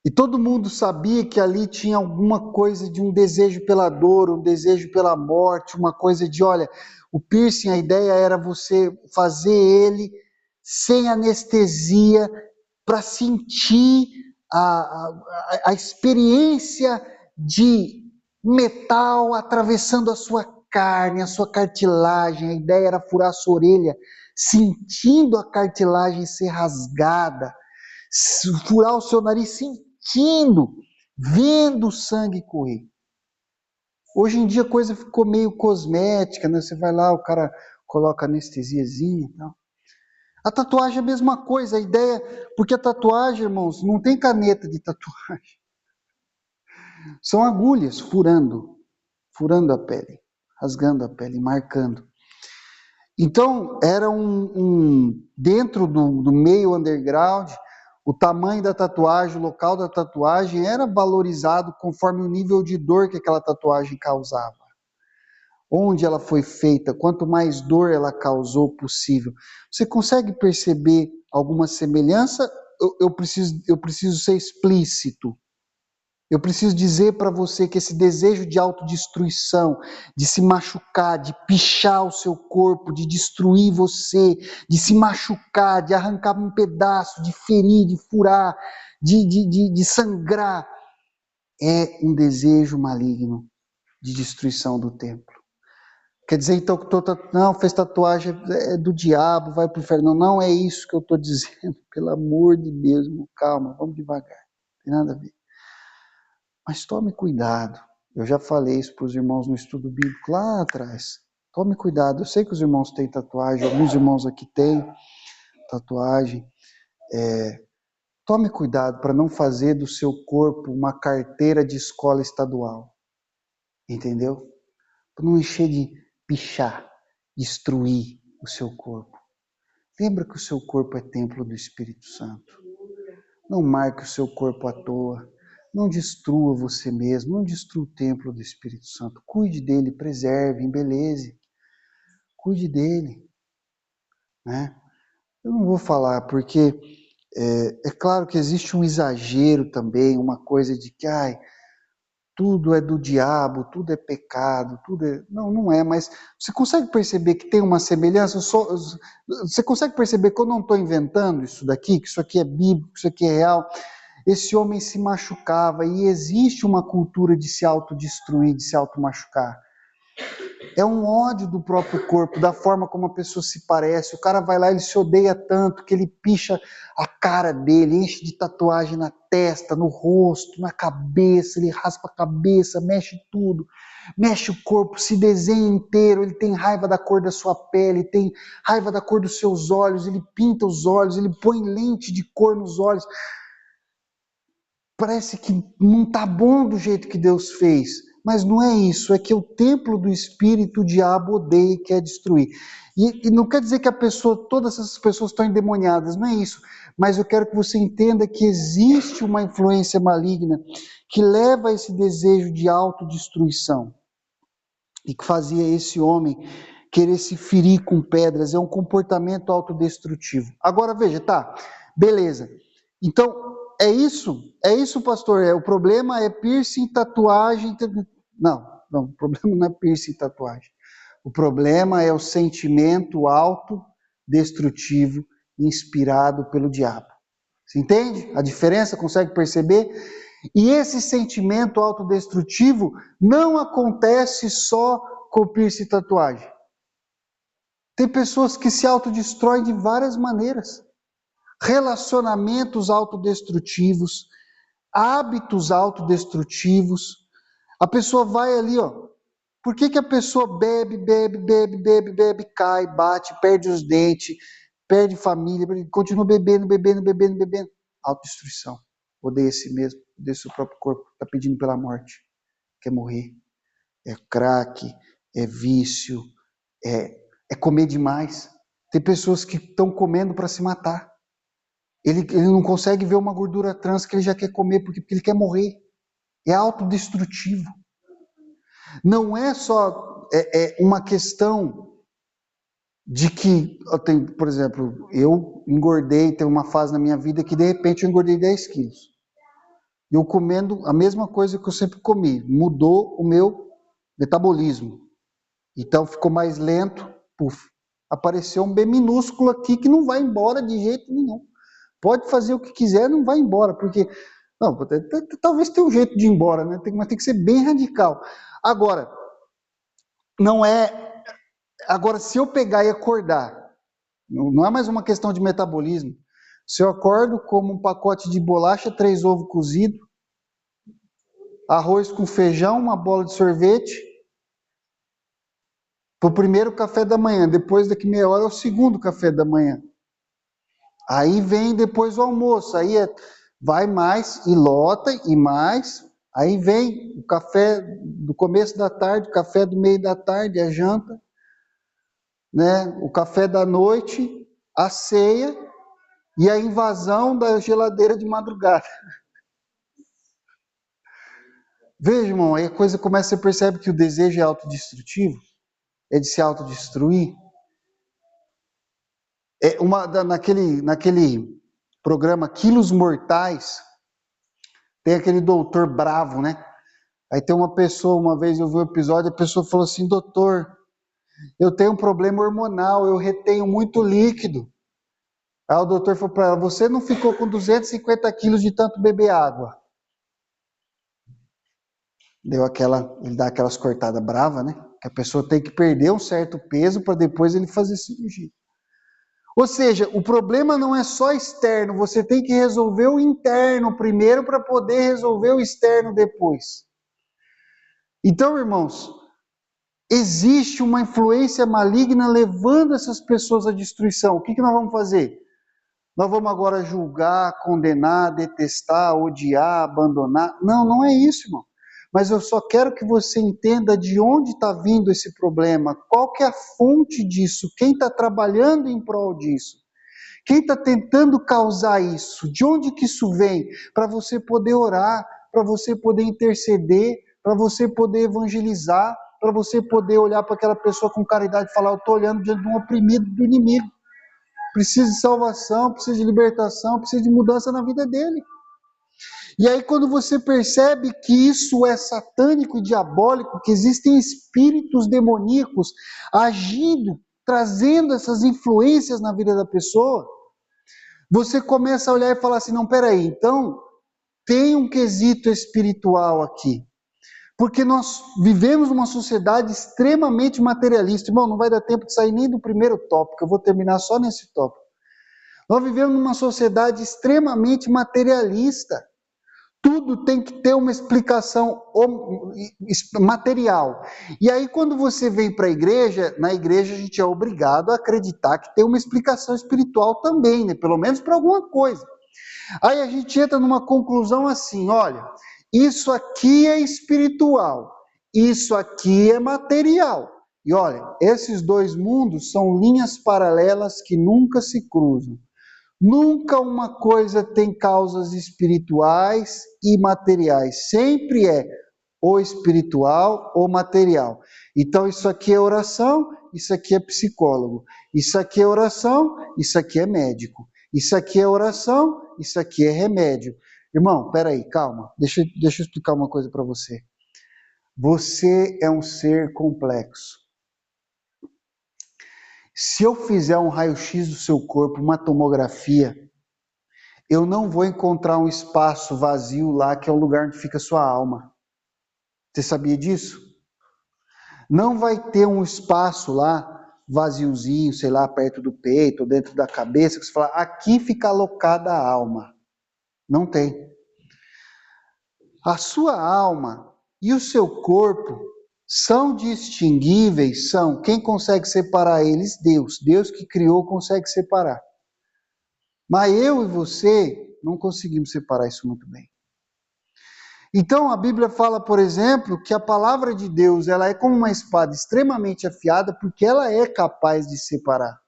E todo mundo sabia que ali tinha alguma coisa de um desejo pela dor, um desejo pela morte, uma coisa de, olha, o piercing, a ideia era você fazer ele sem anestesia, para sentir a experiência de metal atravessando a sua carne, a sua cartilagem. A ideia era furar a sua orelha, sentindo a cartilagem ser rasgada, furar o seu nariz, sentindo, vendo o sangue correr. Hoje em dia a coisa ficou meio cosmética, né? Você vai lá, o cara coloca anestesiazinha e tal. A tatuagem é a mesma coisa, a ideia, porque a tatuagem, irmãos, não tem caneta de tatuagem. São agulhas furando a pele, rasgando a pele, marcando. Então, era dentro do meio underground, O tamanho da tatuagem, o local da tatuagem era valorizado conforme o nível de dor que aquela tatuagem causava. Onde ela foi feita, quanto mais dor ela causou possível. Você consegue perceber alguma semelhança? Eu preciso ser explícito. Eu preciso dizer para você que esse desejo de autodestruição, de se machucar, de pichar o seu corpo, de destruir você, de se machucar, de arrancar um pedaço, de ferir, de furar, de sangrar, é um desejo maligno de destruição do templo. Quer dizer, então, que não, fez tatuagem é do diabo, vai para o inferno. Não, não é isso que eu estou dizendo. Pelo amor de Deus, calma, vamos devagar. Não tem nada a ver. Mas tome cuidado. Eu já falei isso para os irmãos no estudo bíblico lá atrás. Tome cuidado. Eu sei que os irmãos têm tatuagem, alguns irmãos aqui têm tatuagem. Tome cuidado para não fazer do seu corpo uma carteira de escola estadual. Entendeu? Para não encher de pichar, destruir o seu corpo. Lembra que o seu corpo é templo do Espírito Santo. Não marque o seu corpo à toa. Não destrua você mesmo, não destrua o templo do Espírito Santo. Cuide dele, preserve, embeleze. Cuide dele. Né? Eu não vou falar, porque é claro que existe um exagero também, uma coisa de que tudo é do diabo, tudo é pecado, tudo é... Não, não é, mas você consegue perceber que tem uma semelhança? Você consegue perceber que eu não estou inventando isso daqui, que isso aqui é bíblico, que isso aqui é real? Esse homem se machucava e existe uma cultura de se autodestruir, de se automachucar. É um ódio do próprio corpo, da forma como a pessoa se parece. O cara vai lá, ele se odeia tanto que ele picha a cara dele, enche de tatuagem na testa, no rosto, na cabeça, ele raspa a cabeça, mexe tudo, mexe o corpo, se desenha inteiro, ele tem raiva da cor da sua pele, tem raiva da cor dos seus olhos, ele pinta os olhos, ele põe lente de cor nos olhos. Parece que não está bom do jeito que Deus fez. Mas não é isso, é que o templo do Espírito o diabo odeia e quer destruir. E não quer dizer que todas essas pessoas estão endemoniadas, não é isso. Mas eu quero que você entenda que existe uma influência maligna que leva a esse desejo de autodestruição. E que fazia esse homem querer se ferir com pedras. É um comportamento autodestrutivo. Agora veja, beleza. Então, é isso, pastor. O problema é piercing, tatuagem. Não, o problema não é piercing e tatuagem. O problema é o sentimento autodestrutivo inspirado pelo diabo. Você entende a diferença? Consegue perceber? E esse sentimento autodestrutivo não acontece só com piercing e tatuagem. Tem pessoas que se autodestroem de várias maneiras. Relacionamentos autodestrutivos, hábitos autodestrutivos. A pessoa vai ali, Por que a pessoa bebe, cai, bate, perde os dentes, perde família, continua bebendo? Autodestruição. Odeia a si mesmo, odeia seu próprio corpo, está pedindo pela morte, quer morrer. É crack, é vício, é comer demais. Tem pessoas que estão comendo para se matar. Ele não consegue ver uma gordura trans que ele já quer comer porque ele quer morrer. É autodestrutivo. Não é só uma questão de que, por exemplo, eu engordei, tem uma fase na minha vida que de repente eu engordei 10 quilos. Eu comendo a mesma coisa que eu sempre comi, mudou o meu metabolismo. Então ficou mais lento, apareceu um B minúsculo aqui que não vai embora de jeito nenhum. Pode fazer o que quiser, não vai embora, porque não, talvez tenha um jeito de ir embora, né? Mas tem que ser bem radical. Agora, se eu pegar e acordar, não é mais uma questão de metabolismo. Se eu acordo como um pacote de bolacha, 3 ovos cozidos, arroz com feijão, uma bola de sorvete, para o primeiro café da manhã, depois daqui meia hora é o segundo café da manhã. Aí vem depois o almoço, aí vai mais e lota e mais, aí vem o café do começo da tarde, o café do meio da tarde, a janta, né? O café da noite, a ceia, e a invasão da geladeira de madrugada. Veja, irmão, aí a coisa começa, você percebe que o desejo é autodestrutivo, é de se autodestruir. Naquele programa Quilos Mortais, tem aquele doutor bravo, né? Aí tem uma pessoa, uma vez eu vi um episódio, a pessoa falou assim: doutor, eu tenho um problema hormonal, eu retenho muito líquido. Aí o doutor falou para ela: você não ficou com 250 quilos de tanto beber água? Ele dá aquelas cortadas bravas, né? Que a pessoa tem que perder um certo peso para depois ele fazer cirurgia. Ou seja, o problema não é só externo, você tem que resolver o interno primeiro para poder resolver o externo depois. Então, irmãos, existe uma influência maligna levando essas pessoas à destruição. O que nós vamos fazer? Nós vamos agora julgar, condenar, detestar, odiar, abandonar? Não, não é isso, irmão. Mas eu só quero que você entenda de onde está vindo esse problema, qual que é a fonte disso, quem está trabalhando em prol disso. Quem está tentando causar isso? De onde que isso vem? Para você poder orar, para você poder interceder, para você poder evangelizar, para você poder olhar para aquela pessoa com caridade e falar: eu estou olhando diante de um oprimido do inimigo. Precisa de salvação, precisa de libertação, precisa de mudança na vida dele. E aí quando você percebe que isso é satânico e diabólico, que existem espíritos demoníacos agindo, trazendo essas influências na vida da pessoa, você começa a olhar e falar assim: não, peraí, então tem um quesito espiritual aqui. Porque nós vivemos numa sociedade extremamente materialista. Irmão, não vai dar tempo de sair nem do primeiro tópico, eu vou terminar só nesse tópico. Nós vivemos numa sociedade extremamente materialista. Tudo tem que ter uma explicação material. E aí, quando você vem para a igreja, na igreja a gente é obrigado a acreditar que tem uma explicação espiritual também, né? Pelo menos para alguma coisa. Aí a gente entra numa conclusão assim: olha, isso aqui é espiritual, isso aqui é material. E olha, esses dois mundos são linhas paralelas que nunca se cruzam. Nunca uma coisa tem causas espirituais e materiais. Sempre é ou espiritual ou material. Então isso aqui é oração, isso aqui é psicólogo. Isso aqui é oração, isso aqui é médico. Isso aqui é oração, isso aqui é remédio. Irmão, peraí, calma. Deixa eu explicar uma coisa para você. Você é um ser complexo. Se eu fizer um raio-x do seu corpo, uma tomografia, eu não vou encontrar um espaço vazio lá que é o lugar onde fica a sua alma. Você sabia disso? Não vai ter um espaço lá vaziozinho, sei lá, perto do peito ou dentro da cabeça, que você fala: aqui fica alocada a alma. Não tem. A sua alma e o seu corpo são distinguíveis, são. Quem consegue separar eles? Deus. Deus que criou consegue separar. Mas eu e você não conseguimos separar isso muito bem. Então a Bíblia fala, por exemplo, que a palavra de Deus ela é como uma espada extremamente afiada, porque ela é capaz de separar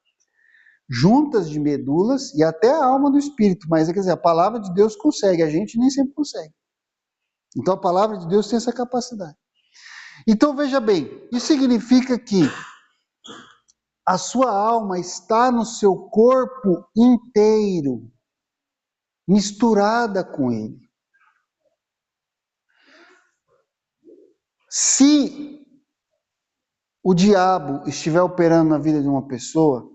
juntas de medulas e até a alma do espírito. Mas quer dizer, a palavra de Deus consegue, a gente nem sempre consegue. Então a palavra de Deus tem essa capacidade. Então veja bem, isso significa que a sua alma está no seu corpo inteiro, misturada com ele. Se o diabo estiver operando na vida de uma pessoa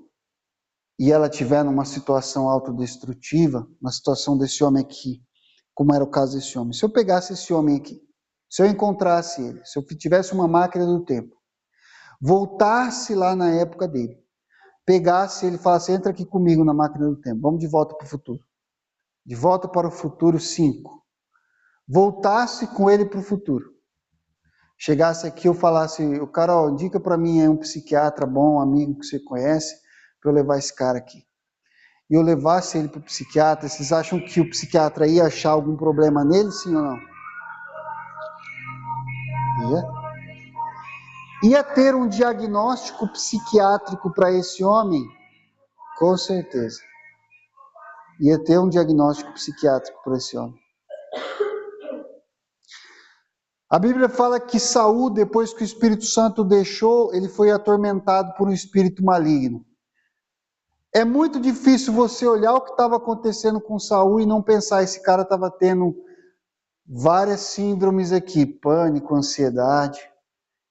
e ela estiver numa situação autodestrutiva, na situação desse homem aqui, como era o caso desse homem, se eu pegasse esse homem aqui, se eu encontrasse ele, se eu tivesse uma máquina do tempo, voltasse lá na época dele, pegasse ele e falasse: entra aqui comigo na máquina do tempo, vamos de volta para o futuro. De volta para o futuro 5. Voltasse com ele para o futuro. Chegasse aqui, eu falasse: o cara, ó, indica para mim um psiquiatra bom, um amigo que você conhece, para eu levar esse cara aqui. E eu levasse ele para o psiquiatra, vocês acham que o psiquiatra ia achar algum problema nele, sim ou não? Ia ter um diagnóstico psiquiátrico para esse homem? Com certeza. Ia ter um diagnóstico psiquiátrico para esse homem. A Bíblia fala que Saul, depois que o Espírito Santo deixou, ele foi atormentado por um espírito maligno. É muito difícil você olhar o que estava acontecendo com Saul e não pensar, esse cara estava tendo várias síndromes aqui, pânico, ansiedade.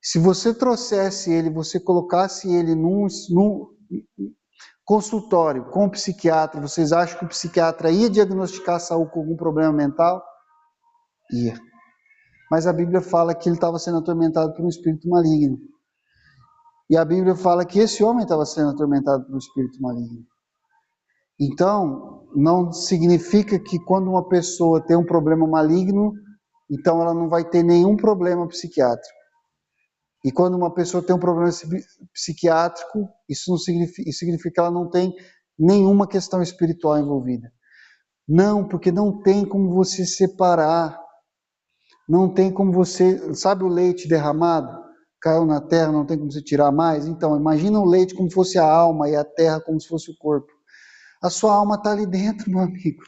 Se você trouxesse ele, você colocasse ele num consultório com um psiquiatra, vocês acham que o psiquiatra ia diagnosticar Saul com algum problema mental? Ia. Mas a Bíblia fala que ele estava sendo atormentado por um espírito maligno. E a Bíblia fala que esse homem estava sendo atormentado por um espírito maligno. Então, não significa que quando uma pessoa tem um problema maligno, então ela não vai ter nenhum problema psiquiátrico. E quando uma pessoa tem um problema psiquiátrico, isso significa que ela não tem nenhuma questão espiritual envolvida. Não, porque não tem como você separar. Não tem como você... Sabe o leite derramado? Caiu na terra, não tem como você tirar mais? Então, imagina o leite como se fosse a alma e a terra como se fosse o corpo. A sua alma está ali dentro, meu amigo.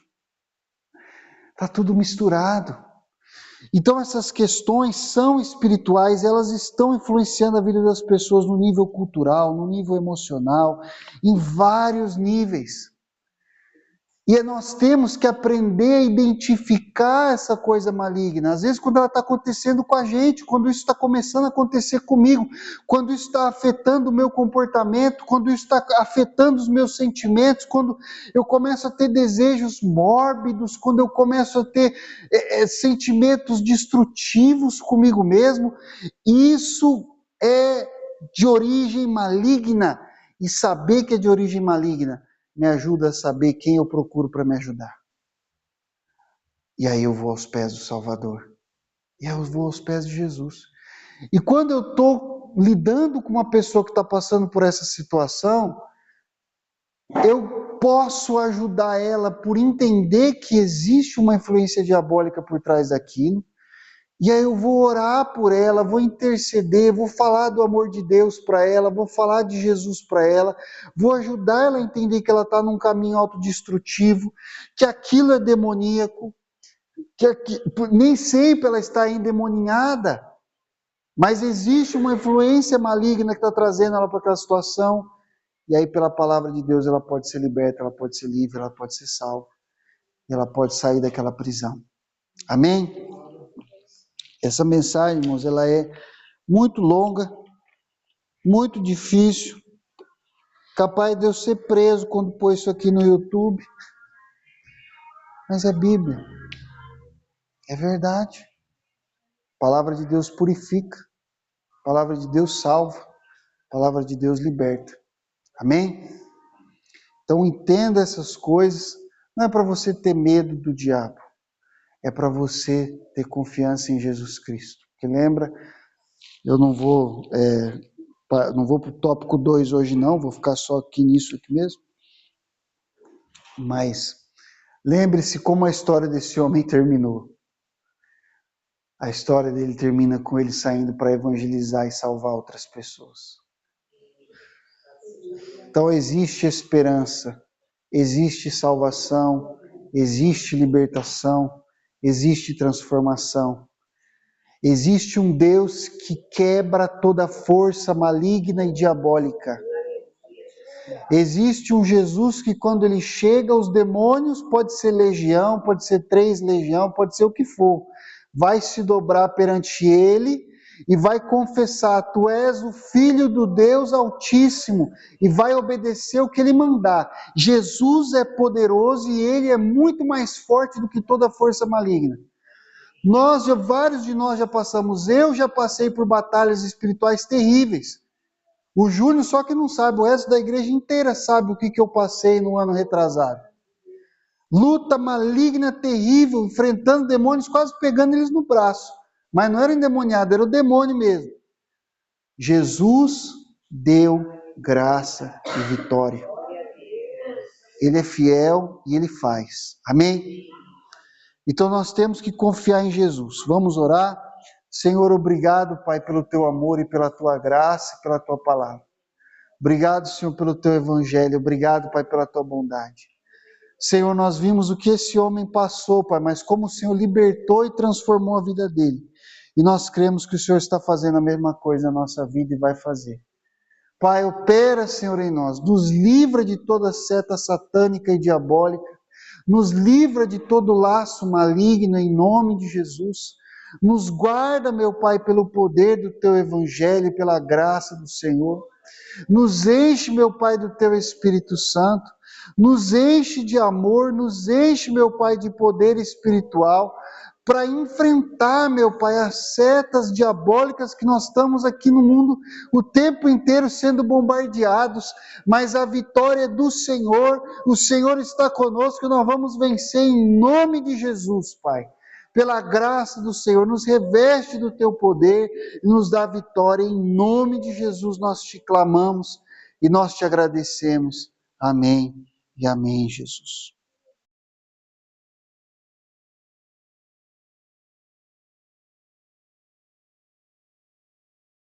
Está tudo misturado. Então essas questões são espirituais, elas estão influenciando a vida das pessoas no nível cultural, no nível emocional, em vários níveis. E nós temos que aprender a identificar essa coisa maligna. Às vezes quando ela está acontecendo com a gente, quando isso está começando a acontecer comigo, quando isso está afetando o meu comportamento, quando isso está afetando os meus sentimentos, quando eu começo a ter desejos mórbidos, quando eu começo a ter sentimentos destrutivos comigo mesmo, isso é de origem maligna. E saber que é de origem maligna me ajuda a saber quem eu procuro para me ajudar. E aí eu vou aos pés do Salvador. E aí eu vou aos pés de Jesus. E quando eu estou lidando com uma pessoa que está passando por essa situação, eu posso ajudar ela por entender que existe uma influência diabólica por trás daquilo. E aí eu vou orar por ela, vou interceder, vou falar do amor de Deus para ela, vou falar de Jesus para ela, vou ajudar ela a entender que ela está num caminho autodestrutivo, que aquilo é demoníaco, nem sempre ela está endemoniada, mas existe uma influência maligna que está trazendo ela para aquela situação, e aí pela palavra de Deus ela pode ser liberta, ela pode ser livre, ela pode ser salva, e ela pode sair daquela prisão. Amém? Essa mensagem, irmãos, ela é muito longa, muito difícil, capaz de eu ser preso quando pôr isso aqui no YouTube, mas é Bíblia, é verdade. A palavra de Deus purifica, a palavra de Deus salva, a palavra de Deus liberta. Amém? Então entenda essas coisas, não é para você ter medo do diabo, é para você ter confiança em Jesus Cristo. Porque lembra, eu não vou para o tópico 2 hoje não, vou ficar só aqui nisso aqui mesmo. Mas lembre-se como a história desse homem terminou. A história dele termina com ele saindo para evangelizar e salvar outras pessoas. Então existe esperança, existe salvação, existe libertação, existe transformação. Existe um Deus que quebra toda força maligna e diabólica. Existe um Jesus que quando ele chega, os demônios, pode ser legião, pode ser 3 legião, pode ser o que for, vai se dobrar perante ele e vai confessar, tu és o Filho do Deus Altíssimo, e vai obedecer o que ele mandar. Jesus é poderoso e ele é muito mais forte do que toda força maligna. Vários de nós já passamos, eu já passei por batalhas espirituais terríveis. O Júnior só que não sabe, o resto da igreja inteira sabe o que eu passei no ano retrasado. Luta maligna, terrível, enfrentando demônios, quase pegando eles no braço. Mas não era endemoniado, era o demônio mesmo. Jesus deu graça e vitória. Ele é fiel e ele faz. Amém? Então nós temos que confiar em Jesus. Vamos orar? Senhor, obrigado, Pai, pelo teu amor e pela tua graça e pela tua palavra. Obrigado, Senhor, pelo teu evangelho. Obrigado, Pai, pela tua bondade. Senhor, nós vimos o que esse homem passou, Pai, mas como o Senhor libertou e transformou a vida dele. E nós cremos que o Senhor está fazendo a mesma coisa na nossa vida e vai fazer. Pai, opera, Senhor, em nós, nos livra de toda seta satânica e diabólica, nos livra de todo laço maligno em nome de Jesus. Nos guarda, meu Pai, pelo poder do Teu Evangelho e pela graça do Senhor. Nos enche, meu Pai, do Teu Espírito Santo. Nos enche de amor, nos enche, meu Pai, de poder espiritual para enfrentar, meu Pai, as setas diabólicas que nós estamos aqui no mundo o tempo inteiro sendo bombardeados, mas a vitória é do Senhor, o Senhor está conosco e nós vamos vencer em nome de Jesus, Pai. Pela graça do Senhor, nos reveste do Teu poder e nos dá vitória, em nome de Jesus nós te clamamos e nós te agradecemos. Amém e amém, Jesus.